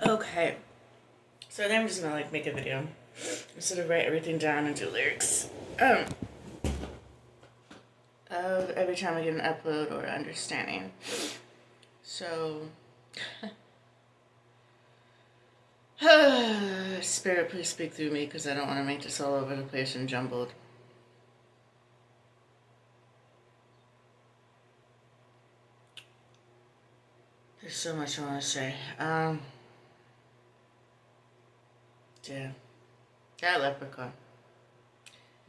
Okay. So then I'm just gonna like make a video. Instead of write everything down and do lyrics. Of every time I get an upload or understanding. So Spirit, please speak through me because I don't want to make this all over the place and jumbled. There's so much I want to say. Yeah. That leprechaun.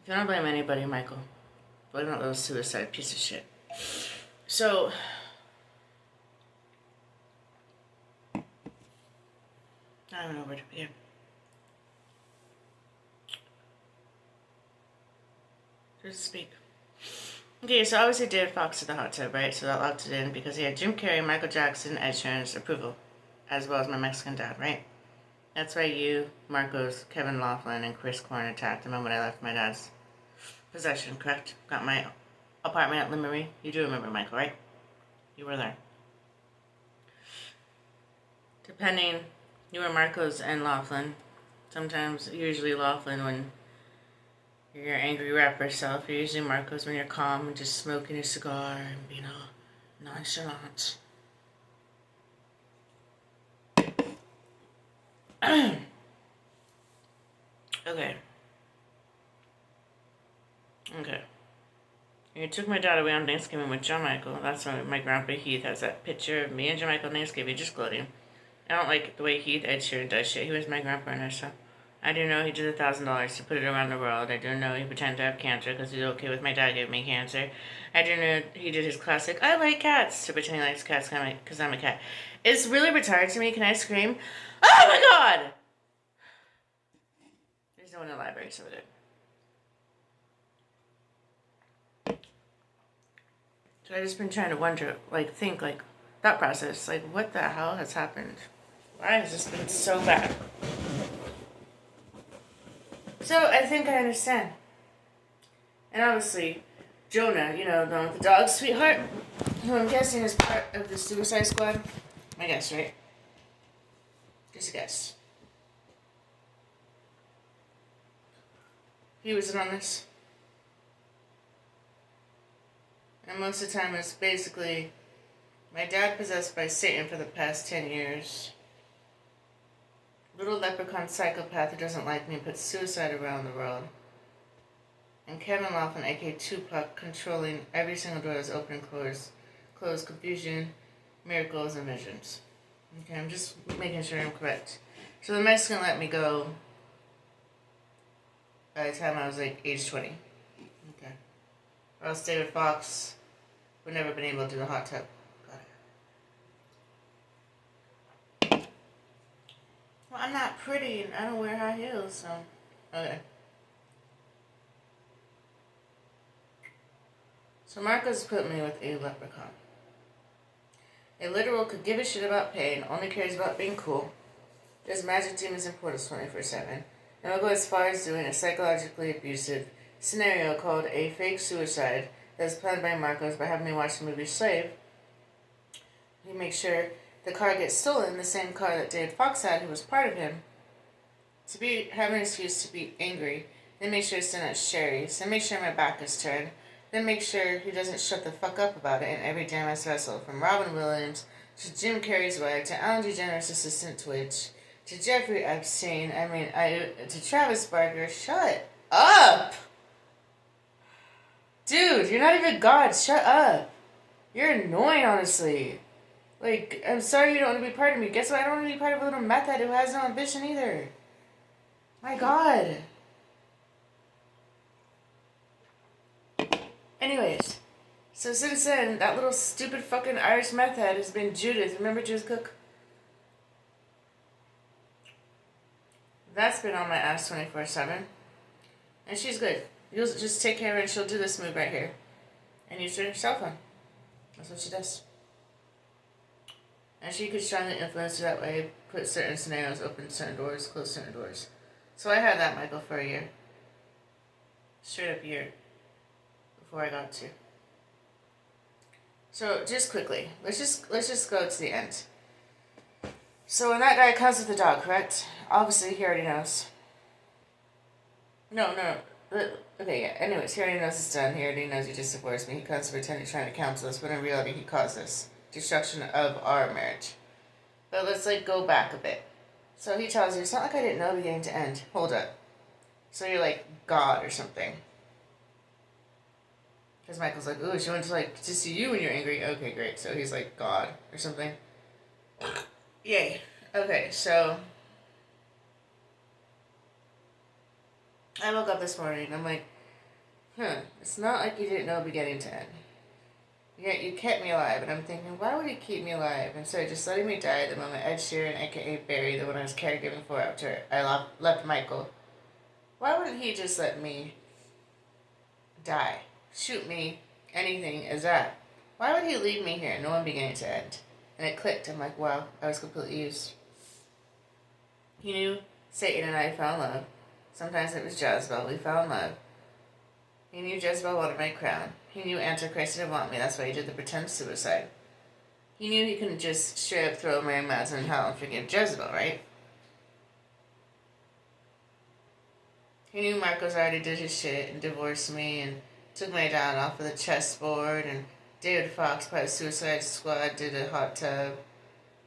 If you don't blame anybody, Michael, blame that little suicide piece of shit. So, I don't know where to begin. Just speak. Okay, so obviously David Fox at the hot tub, right? So that locked it in because he had Jim Carrey, Michael Jackson, Ed Sheeran's approval, as well as my Mexican dad, right? That's why you, Marcos, Kevin Laughlin, and Chris Korn attacked the moment I left my dad's possession, correct? Got my apartment at Limery. You do remember, Michael, right? You were there. Depending, you were Marcos and Laughlin. Sometimes, usually Laughlin when you're your angry rapper self. You're usually Marcos when you're calm and just smoking a cigar and being all nonchalant. Okay. You took my dad away on Thanksgiving with John Michael. That's why my grandpa Heath has that picture of me and John Michael on Thanksgiving just gloating. I don't like the way Heath Ed Sheeran does shit. He was my grandpa, so I do know he did $1,000 to put it around the world. I do know he pretended to have cancer because he's okay with my dad giving me cancer. I do know he did his classic, I like cats, to pretend he likes cats because I'm a cat. It's really retarded to me. Can I scream? Oh my god! There's no one in the library, so it. So I've just been trying to wonder, think, thought process, what the hell has happened? Why has this been so bad? So I think I understand. And obviously, Jonah, the one with the dog, sweetheart, who I'm guessing is part of the Suicide Squad. I guess, right? Just a guess. He was in on this. And most of the time it's basically my dad possessed by Satan for the past 10 years. Little leprechaun psychopath who doesn't like me puts suicide around the world. And Kevin Laughlin, aka Tupac, controlling every single door that's open and closed, confusion, miracles, and visions. Okay, I'm just making sure I'm correct. So the Mexican let me go by the time I was age 20. Okay. Or else David Fox would never been able to do the hot tub. Got it. Well, I'm not pretty and I don't wear high heels, so. Okay. So Marcos put me with a leprechaun. A literal could give a shit about pain, only cares about being cool. Does magic demons and portals 24/7. And will go as far as doing a psychologically abusive scenario called a fake suicide that was planned by Marcos by having me watch the movie Slave. He makes sure the car gets stolen, the same car that David Fox had, who was part of him, to have an excuse to be angry. Then make sure to send out Sherry's. Then make sure my back is turned. Then make sure he doesn't shut the fuck up about it in every damn ass vessel, from Robin Williams to Jim Carrey's wife to Ellen DeGeneres' assistant Twitch to Jeffrey Epstein. To Travis Barker. Shut up, dude. You're not even God. Shut up. You're annoying, honestly. I'm sorry you don't want to be part of me. Guess what? I don't want to be part of a little meth head who has no ambition either. My God. Anyways, so since then, that little stupid fucking Irish meth head has been Judith. Remember Judith Cook? That's been on my ass 24/7. And she's good. You'll just take care of her and she'll do this move right here. And use her cell phone. That's what she does. And she could strongly influence you that way, put certain scenarios, open certain doors, close certain doors. So I had that, Michael, for a year. Straight up a year. Before I got to. So just quickly, let's just go to the end. So when that guy comes with the dog, correct? Obviously, he already knows. No. Okay, yeah. Anyways, he already knows it's done. He already knows he just divorced me. He comes pretending trying to counsel us, but in reality, he caused this destruction of our marriage. But let's go back a bit. So he tells you, it's not like I didn't know beginning to end. Hold up. So you're like God or something. Because Michael's like, ooh, she wants to see you when you're angry. Okay, great. So he's like God or something. Yay. Okay, so I woke up this morning and I'm like, it's not like you didn't know beginning to end. Yet you kept me alive. And I'm thinking, why would he keep me alive instead of just letting me die the moment Ed Sheeran, aka Barry, the one I was caregiving for after I left Michael, why wouldn't he just let me die? Shoot me, anything as that. Why would he leave me here, no one beginning to end? And it clicked. I'm like, wow, I was completely used. He knew Satan and I found love. Sometimes it was Jezebel. We found love. He knew Jezebel wanted my crown. He knew Antichrist didn't want me. That's why he did the pretend suicide. He knew he couldn't just straight up throw Mary Madsen in hell and forgive Jezebel, right? He knew Marcos already did his shit and divorced me and took my dad off of the chessboard, and David Fox by the Suicide Squad did a hot tub.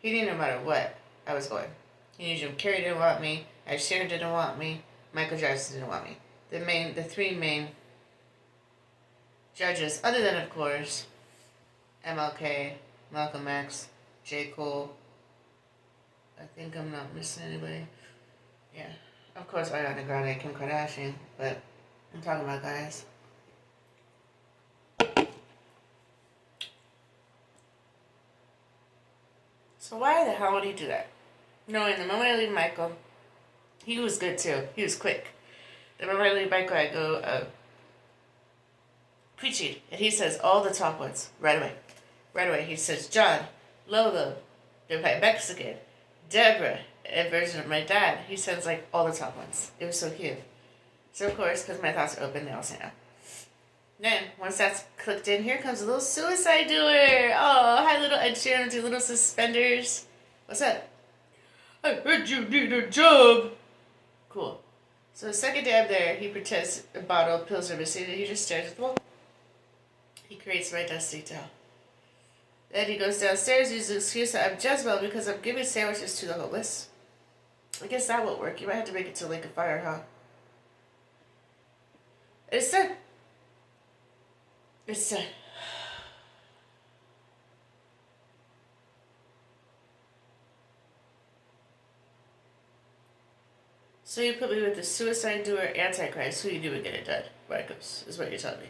He knew no matter what, I was going. He knew Jim Carrey didn't want me, Ed Sheeran didn't want me, Michael Jackson didn't want me. The three main judges, other than, of course, MLK, Malcolm X, J. Cole. I think I'm not missing anybody. Yeah. Of course, Ariana Grande, Kim Kardashian, but I'm talking about guys. So why the hell would he do that? Knowing the moment I leave Michael, he was good too. He was quick. The moment I leave Michael, I go preaching, and he says all the top ones right away. Right away, he says John, Lolo, they're my Mexican, Deborah, a version of my dad. He says all the top ones. It was so cute. So of course, because my thoughts are open, they all say no. Then, once that's clicked in, here comes a little suicide doer. Oh, hi, little Ed Sheeran with your little suspenders. What's up? I heard you need a job. Cool. So the second day I'm there, he pretends a bottle of pills are missing, and he just stares at the wall. He creates my destiny to hell. Then he goes downstairs, uses the excuse that I'm Jezebel because I'm giving sandwiches to the homeless. I guess that won't work. You might have to make it to Lake of Fire, huh? It's done. It's done. So you put me with the suicide doer Antichrist, who you knew would get it done. Marcos, is what you're telling me.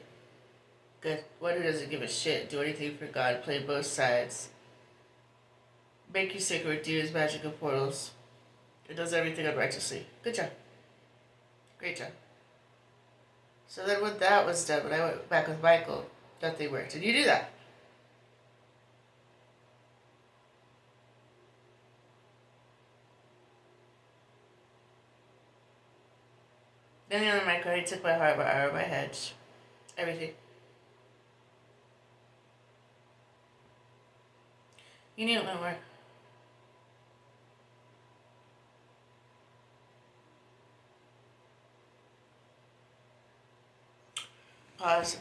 Good. One who doesn't give a shit, do anything for God, play both sides. Make you sick or do his magic of portals. It does everything unrighteously. Good job. Great job. So then when that was done, when I went back with Michael, nothing worked. Did you do that? Then the other Michael, he took my heart, my arm, my head, everything. You knew it wouldn't work. Pause.